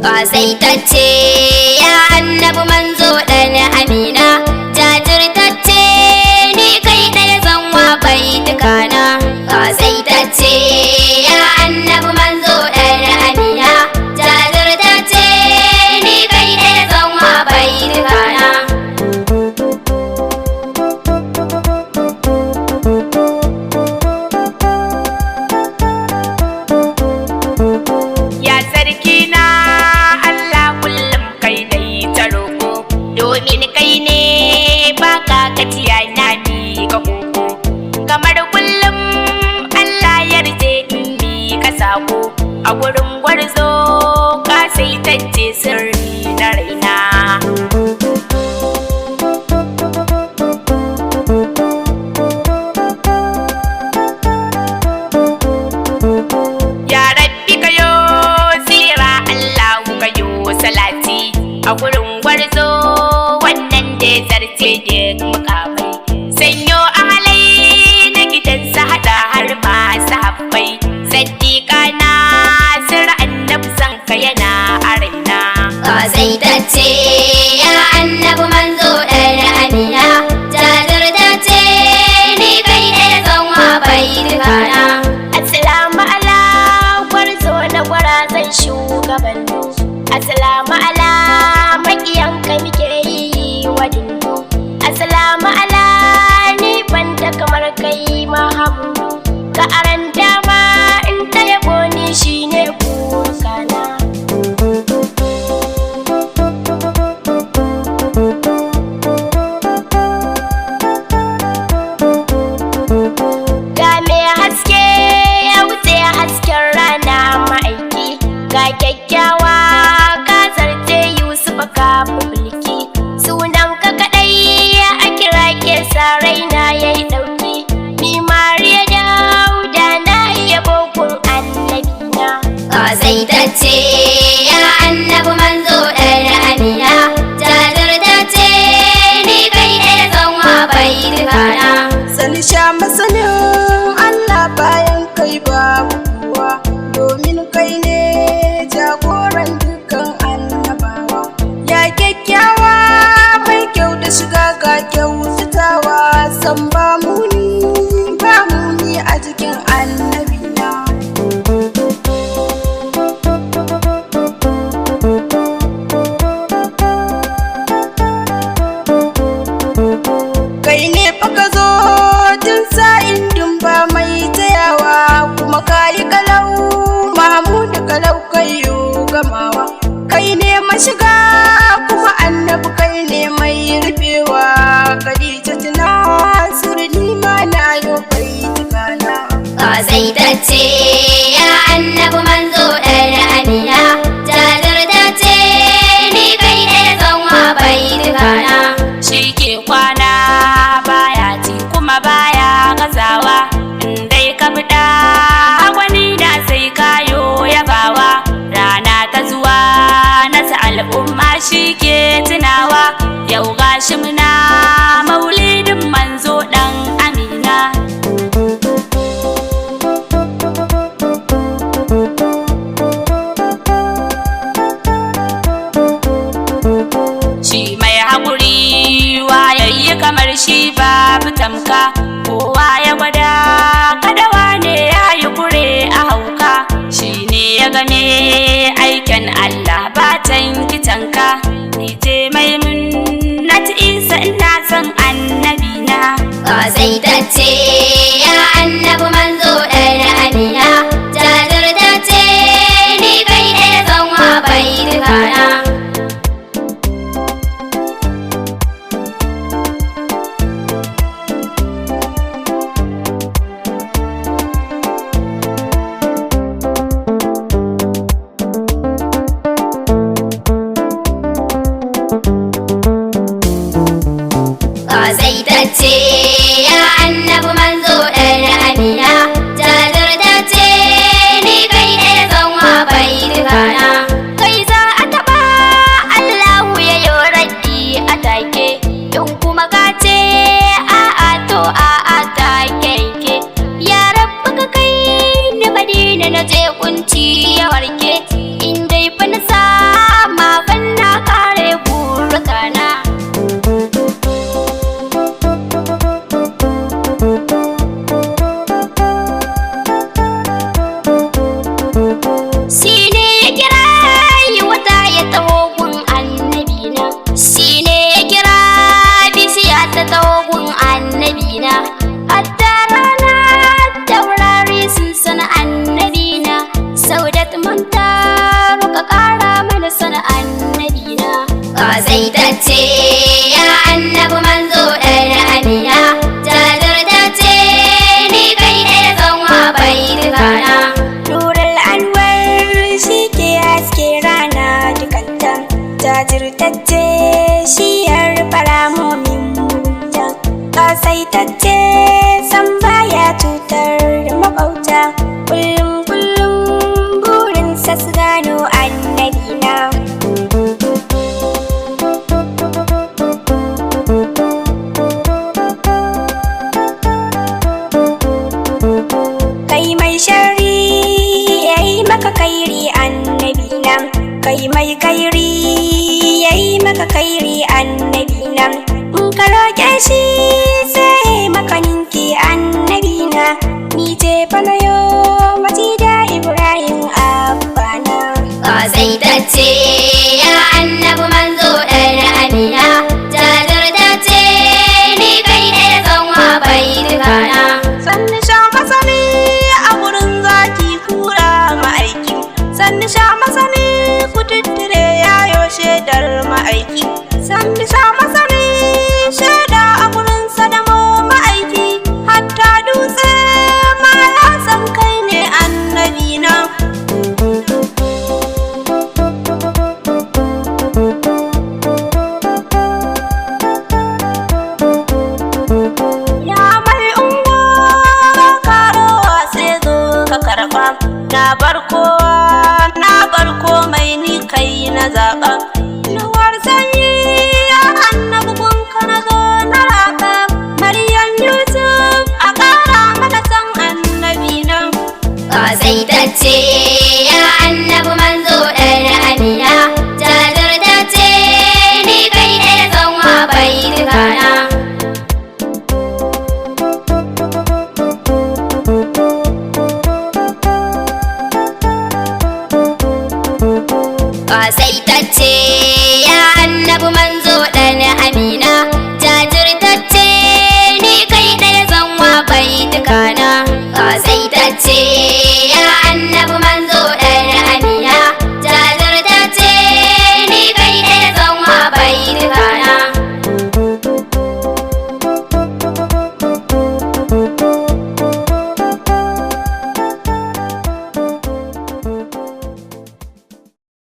Kasai Tacce ya annabi manzo dan Amina, jajirtacce ni kai ɗaya zan wa baitukana. Kasai Tacce ya annabi manzo dan Amina, jajirtacce ni kai ɗaya zan wa baitukana. Ya sarki na Allah kullum kai dai ta roƙo, domin kai ne baka gajiya na bi ka koko. Kamar kullum Allah yarje in bi ka sako, a gurin gwarzo Kasai Tacce sirri na raina. Ya Rabbi kayo tsira Allahu kayo salati, a gurin gwarzo wannan da zarce duk mukamai. Sanyo ahalai na gidansa hada har masu habbai, saddiƙa na sirra annabi san ka yana a raina. Kasai Tacce ya annabi manzo dan Amina, jajirtacce ni kai ɗaya zan wa baitukana. Assalamu ala gwarzo na gwarazan shugabannu, assalamu ala makiyanka muke yi wa dindu, assalamu ala ni banda kamar kai mahamudu, ka aran dama in ta yabo ni shine burkana. Ga me haske ya wuce hasken rana ma'aiki, ga kyakkyawa ka zarce Yusuf ka mulki, sunan ka kadai a kira ke sa raina yayi dauki, ni Mariya Dauda na iya bokun annabina. Kasai Tacce ya annabi manzo dan Amina, jajirtacce ni kai ɗaya zan wa baitukana. Sani sha masanin Allah bayan kai babu kowa, domin kai ne jagoran dukkan annabawa. Ya kyakkyawa mai kyau da shiga ga kyautatawa, san ba muni a jikin annabina. Kai ne fa ka zo tun sa'in dun ba mai tayawa, kuma kayi kalau Mahmudu kalau kayo gamawa. Kai ne mashiga kuma annabi kai ne mai rufewa, Khadija tuna sirri ma na yo baitukana. Kasai Tacce ya annabi manzo dan Amina, jajirtacce ni kai ɗaya zan wa baitukana. Shi ke kwana baya ci kuma baya gazawa, in dai ka fita wani da sai kayo yabawa. Rana ta zuwa nasa al'umma shi ke tunawa, yau gashi muna maulidin manzo dan Amina. Shi mai haƙuri wayayi kamar shi babu tamka, kowa ya gwada kadawa ne ya yi kure a hauka. Shi ne ya game aikin Allah batan kitanka, ni ce mai munnati isa ina son annabina. Kasai Tacce ya annabi manzo dan Amina, jajirtacce ni kai ɗaya zan wa baitukana. Kasai Tacce ya annabi manzo dan Amina, annabina. Hatta rana taurari sun san annabina. Saudat mun taru ka kara mana san annabina. Kasai Tacce ya annabi manzo ɗan Amina. Jajirtacce ni kai ɗaya zanwa bai tukana. Nurul Anwar shi ke haske rana dukanta. Jajirtacce shi yar faramomin mugunta. Kasai Tacce san baya cutar da maƙwabta. Kullum burinsa su gano annabina. Kai mai shari yayi maka kairi annabina. Kai mai kairi yayi maka kairi annabina. In ka roƙe shi sai maka ninki annabina. Ni ce fa na yo Masida Ibrahim Abbana. Kasai Tacce ya annabi manzo ɗan Amina. Jajirtacce ni kai ɗaya zanwa bai tukana. Sannu sha masani a wurin zaki kura ma'aiki. Sannu sha masani kututture yayo shaidar ma'aiki. Sannu sha masani shaida a wurin sadamo ma'aiki. Hatta dutse ma ya san kai ne annabina. Ya mai ungo karowa sai zo ka karɓa. Na bar komai ni kai na zaɓa.